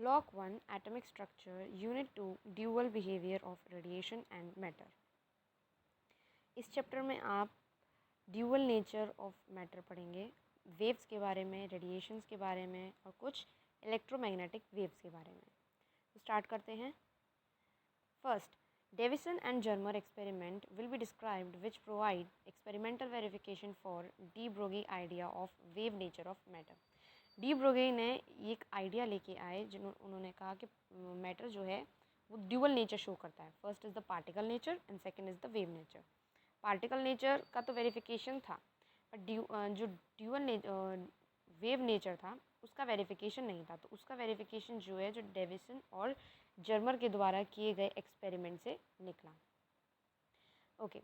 Block 1 Atomic Structure, Unit 2 Dual Behavior of Radiation and Matter। इस chapter में आप dual nature of matter पढ़ेंगे, waves के बारे में, रेडिएशंस के बारे में और कुछ इलेक्ट्रोमैग्नेटिक वेव्स के बारे में। तो स्टार्ट करते हैं। First, Davison and Germer experiment will be described, which provide experimental verification for de Broglie idea of wave nature of matter। De Broglie ने एक आइडिया लेके आए उन्होंने कहा कि मैटर जो है वो ड्यूअल नेचर शो करता है। First is the particle nature and second is the wave nature. Particle nature का तो वेरिफिकेशन था, बट जो ड्यूअल वेव नेचर था उसका वेरिफिकेशन नहीं था। तो उसका वेरिफिकेशन जो है, जो डेविसन और जर्मर के द्वारा किए गए एक्सपेरिमेंट से निकला। ओके,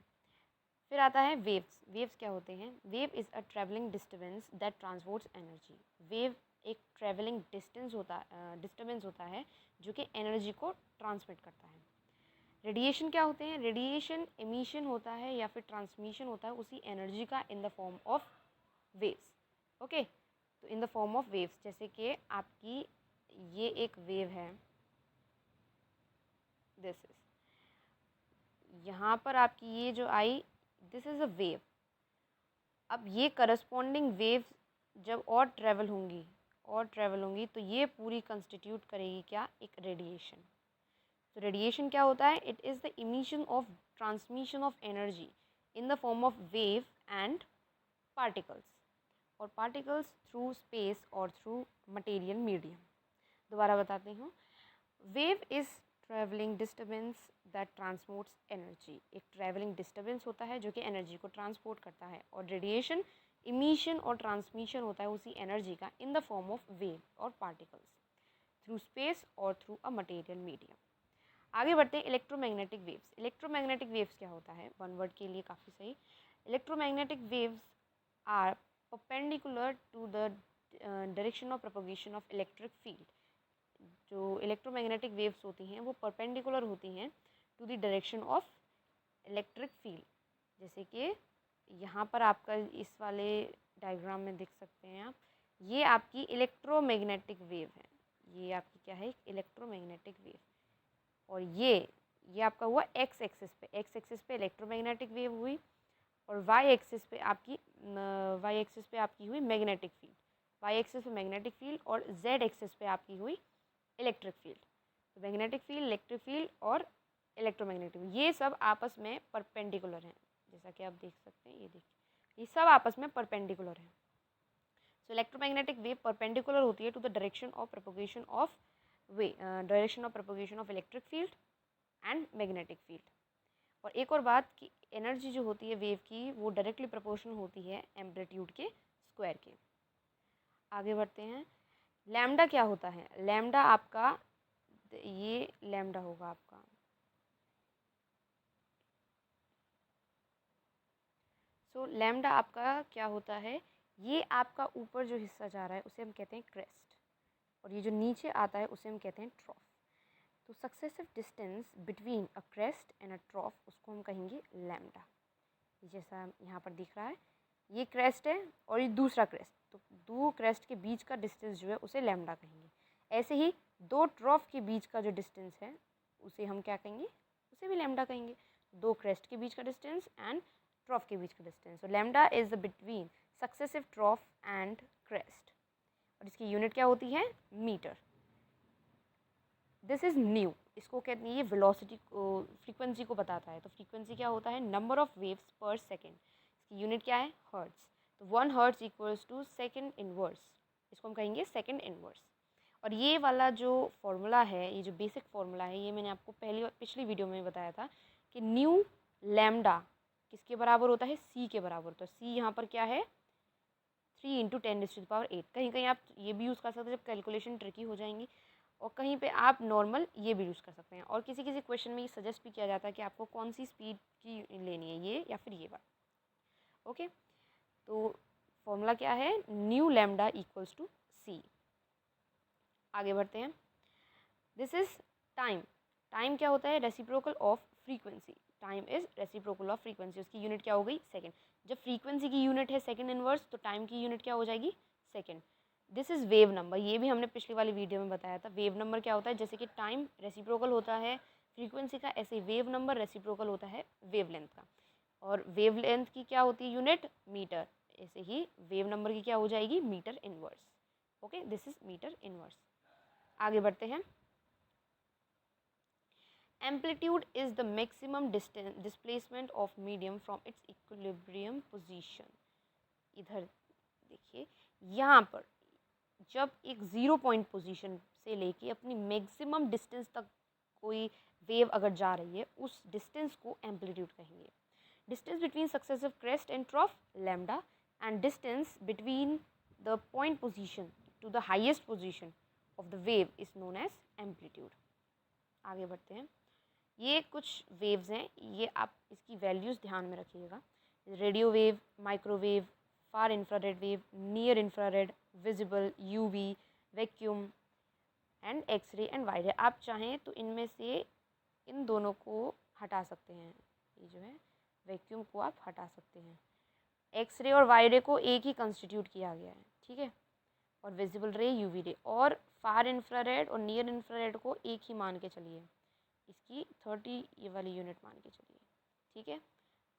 फिर आता है वेव्स। वेव्स क्या होते हैं? Wave is a travelling disturbance that transports energy. Wave एक ट्रैवलिंग डिस्टर्बेंस होता है जो कि एनर्जी को ट्रांसमिट करता है। रेडिएशन क्या होते हैं? रेडिएशन एमिशन होता है या फिर ट्रांसमिशन होता है उसी एनर्जी का in the form of waves. Okay, तो in the form of waves, जैसे कि आपकी ये एक वेव है, दिस इज, यहाँ पर आपकी ये जो आई, दिस इज़ अ वेव। अब ये करस्पॉन्डिंग वेव जब और ट्रैवल होंगी तो ये पूरी कंस्टिट्यूट करेगी क्या? एक रेडिएशन। तो रेडिएशन क्या होता है? It is the emission of transmission of energy in the form of wave and particles, और पार्टिकल्स थ्रू स्पेस और थ्रू मटेरियल मीडियम। दोबारा बताती हूँ। Wave is travelling disturbance that transports energy. एक ट्रैवलिंग डिस्टर्बेंस होता है जो कि एनर्जी को ट्रांसपोर्ट करता है, और रेडिएशन इमिशन और ट्रांसमिशन होता है उसी एनर्जी का in the form of wave और पार्टिकल्स थ्रू स्पेस और थ्रू अ मटेरियल मीडियम। आगे बढ़ते हैं इलेक्ट्रोमैग्नेटिक वेव्स। इलेक्ट्रोमैग्नेटिक वेव्स क्या होता है? वन वर्ड के लिए काफ़ी सही। Electromagnetic waves are perpendicular to the direction of propagation of electric field. जो इलेक्ट्रोमैग्नेटिक वेव्स होती हैं वो परपेंडिकुलर होती हैं to the direction of electric field. जैसे कि यहाँ पर आपका इस वाले डायग्राम में देख सकते हैं आप, ये आपकी इलेक्ट्रोमैग्नेटिक वेव है। ये आपकी क्या है? Electromagnetic wave. और ये आपका हुआ एक्स एक्सिस पे। एक्स एक्सिस पे इलेक्ट्रोमैग्नेटिक वेव हुई, और वाई एक्सिस पे आपकी हुई मैग्नेटिक फील्ड। वाई एक्सिस पे मैग्नेटिक फील्ड और जेड एक्सिस पे आपकी हुई इलेक्ट्रिक फील्ड। तो मैग्नेटिक फील्ड, इलेक्ट्रिक फील्ड और इलेक्ट्रोमैग्नेटिक, ये सब आपस में परपेंडिकुलर हैं। जैसा कि आप देख सकते हैं, ये देखिए, ये सब आपस में परपेंडिकुलर हैं। सो इलेक्ट्रोमैग्नेटिक वेव परपेंडिकुलर होती है to the direction of propagation of electric field and magnetic field. और एक और बात कि एनर्जी जो होती है वेव की, वो डायरेक्टली प्रोपोर्शनल होती है एम्पलीट्यूड के स्क्वायर के। आगे बढ़ते हैं। लैम्डा क्या होता है? लैम्डा आपका, ये लैम्डा होगा आपका। सो लैम्डा आपका क्या होता है? ये आपका ऊपर जो हिस्सा जा रहा है उसे हम कहते हैं क्रेस्ट, और ये जो नीचे आता है उसे हम कहते हैं ट्रॉफ। तो successive distance between a crest and अ ट्रॉफ, उसको हम कहेंगे लैम्डा। जैसा यहाँ पर दिख रहा है, ये क्रेस्ट है और ये दूसरा क्रेस्ट, तो दो क्रेस्ट के बीच का डिस्टेंस जो है उसे लैम्डा कहेंगे। ऐसे ही दो ट्रॉफ के बीच का जो डिस्टेंस है उसे हम क्या कहेंगे? उसे भी लैम्डा कहेंगे। दो क्रेस्ट के बीच का डिस्टेंस एंड ट्रॉफ के बीच का डिस्टेंस। तो lambda is the between successive ट्रॉफ and crest, और इसकी यूनिट क्या होती है? मीटर। दिस इज़ न्यू, इसको कहते हैं, ये वेलोसिटी को, फ्रीक्वेंसी को बताता है। तो फ्रीक्वेंसी क्या होता है? Number of waves per second. इसकी यूनिट क्या है? हर्ट्स। तो 1 hertz equals to second inverse, इसको हम कहेंगे सेकेंड इनवर्स। और ये वाला जो फॉर्मूला है, ये जो बेसिक फॉर्मूला है, ये मैंने आपको पिछली वीडियो में बताया था कि न्यू लैम्डा किसके बराबर होता है? सी के बराबर। तो सी यहाँ पर क्या है? 3 × 10⁸। कहीं कहीं आप ये भी यूज़ कर सकते हैं जब कैलकुलेशन ट्रिकी हो जाएंगी, और कहीं पे आप नॉर्मल ये भी यूज़ कर सकते हैं। और किसी किसी क्वेश्चन में ये सजेस्ट भी किया जाता है कि आपको कौन सी स्पीड की लेनी है, ये या फिर ये बात। ओके, तो फॉर्मूला क्या है? न्यू लैम्डा इक्वल्स टू सी। आगे बढ़ते हैं। This is time. टाइम क्या होता है? Reciprocal of frequency. Time is reciprocal of frequency. उसकी यूनिट क्या हो गई? सेकेंड। जब फ्रीक्वेंसी की यूनिट है सेकेंड इनवर्स, तो टाइम की यूनिट क्या हो जाएगी? Second. This is wave number, ये भी हमने पिछली वाली वीडियो में बताया था। वेव नंबर क्या होता है, जैसे कि टाइम रेसिप्रोकल होता है फ्रीक्वेंसी का, ऐसे वेव नंबर रेसिप्रोकल होता है वेवलेंथ का। और वेवलेंथ की क्या होती है यूनिट, मीटर। ऐसे ही वेव नंबर की क्या हो जाएगी, metre inverse. Okay, this is metre inverse. आगे बढ़ते हैं। Amplitude is the maximum displacement of medium from its equilibrium position. इधर देखिए, यहाँ पर जब एक 0 पॉइंट पोजीशन से लेके अपनी मैक्सिमम डिस्टेंस तक कोई वेव अगर जा रही है, उस डिस्टेंस को एम्पलीट्यूड कहेंगे। Distance between successive crest and trough lambda, and distance between the point position to the highest position of the wave is known as amplitude. आगे बढ़ते हैं। ये कुछ वेव्स हैं, ये आप इसकी वैल्यूज़ ध्यान में रखिएगा। Radio wave, microwave, far infrared wave, near infrared, visible, UV, vacuum and X ray and Y ray. आप चाहें तो इनमें से इन दोनों को हटा सकते हैं। ये जो है वैक्यूम को आप हटा सकते हैं। एक्सरे और वाई रे को एक ही कंस्टिट्यूट किया गया है, ठीक है। और विजिबल रे, यूवी रे और फार इंफ्रारेड और नियर इंफ्रारेड को एक ही मान के चलिए, इसकी 30 ये वाली यूनिट मान के चलिए, ठीक है।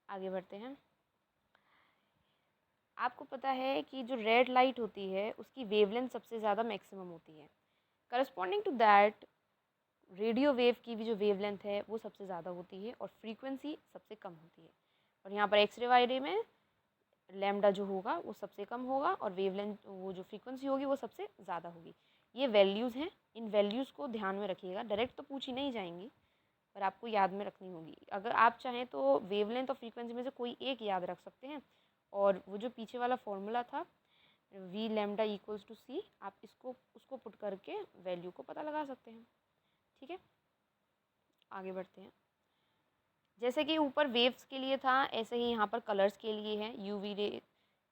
आगे बढ़ते हैं। आपको पता है कि जो रेड लाइट होती है उसकी वेवलेंथ सबसे ज़्यादा मैक्सिमम होती है। Corresponding to that radio wave की भी जो वेवलेंथ है वो सबसे ज़्यादा होती है और फ्रीक्वेंसी सबसे कम होती है। और यहाँ पर एक्सरे वाई रे में लैम्डा जो होगा वो सबसे कम होगा और वेवलेंथ वो जो फ्रीक्वेंसी होगी वो सबसे ज़्यादा होगी। ये वैल्यूज़ हैं, इन वैल्यूज़ को ध्यान में रखिएगा। डायरेक्ट तो पूछी नहीं जाएंगी पर आपको याद में रखनी होगी। अगर आप चाहें तो वेवलेंथ और फ्रीक्वेंसी में से कोई एक याद रख सकते हैं, और वो जो पीछे वाला फॉर्मूला था वी लैम्डा इक्वल्स टू सी, आप उसको पुट करके वैल्यू को पता लगा सकते हैं, ठीक है। आगे बढ़ते हैं। जैसे कि ऊपर वेव्स के लिए था, ऐसे ही यहाँ पर कलर्स के लिए है। यूवी रे,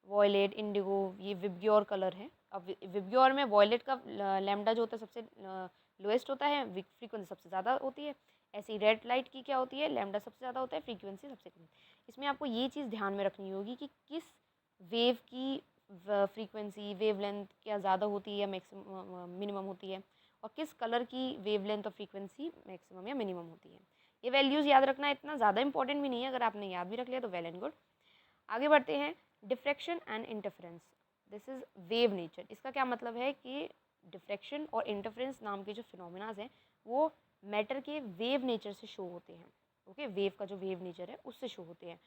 वॉयलेट, इंडिगो, ये विब्ग्योर कलर है। अब विब्ग्योर में वॉयलेट का लैम्डा जो होता है सबसे लोएस्ट होता है, फ्रीक्वेंसी सबसे ज़्यादा होती है। ऐसे ही रेड लाइट की क्या होती है, लैम्डा सबसे ज़्यादा होता है, फ्रीक्वेंसी सबसे कम। इसमें आपको ये चीज़ ध्यान में रखनी होगी कि किस वेव की फ्रीक्वेंसी, वेवलेंथ क्या ज़्यादा होती है या मैक्सिमम मिनिमम होती है, और किस कलर की वेवलेंथ और फ्रीक्वेंसी मैक्सिमम या मिनिमम होती है। ये वैल्यूज़ याद रखना इतना ज़्यादा इंपॉर्टेंट भी नहीं है, अगर आपने याद भी रख लिया तो वेल एंड गुड। आगे बढ़ते हैं। Diffraction and interference, this is wave nature. इसका क्या मतलब है कि डिफ्रैक्शन और इंटरफेरेंस नाम के जो फिनोमिनाज हैं वो मैटर के वेव नेचर से शो होते हैं। ओके, वेव का जो वेव नेचर है उससे शो होते हैं।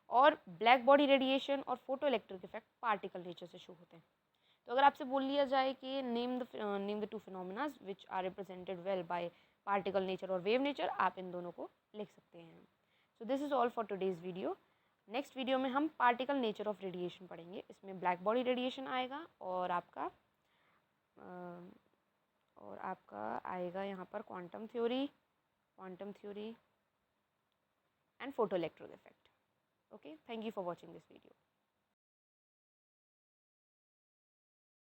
और ब्लैक बॉडी रेडिएशन और photo electric effect particle nature से शो होते हैं। तो अगर आपसे बोल लिया जाए कि name the two phenomenas which are represented well by particle nature और वेव नेचर, आप इन दोनों को लिख सकते हैं। So this is all for today's video. Next video में हम पार्टिकल नेचर ऑफ रेडिएशन पढ़ेंगे। इसमें ब्लैक बॉडी रेडिएशन आएगा और आपका आएगा यहाँ पर quantum theory and photo electric effect. Okay, thank you for watching this video.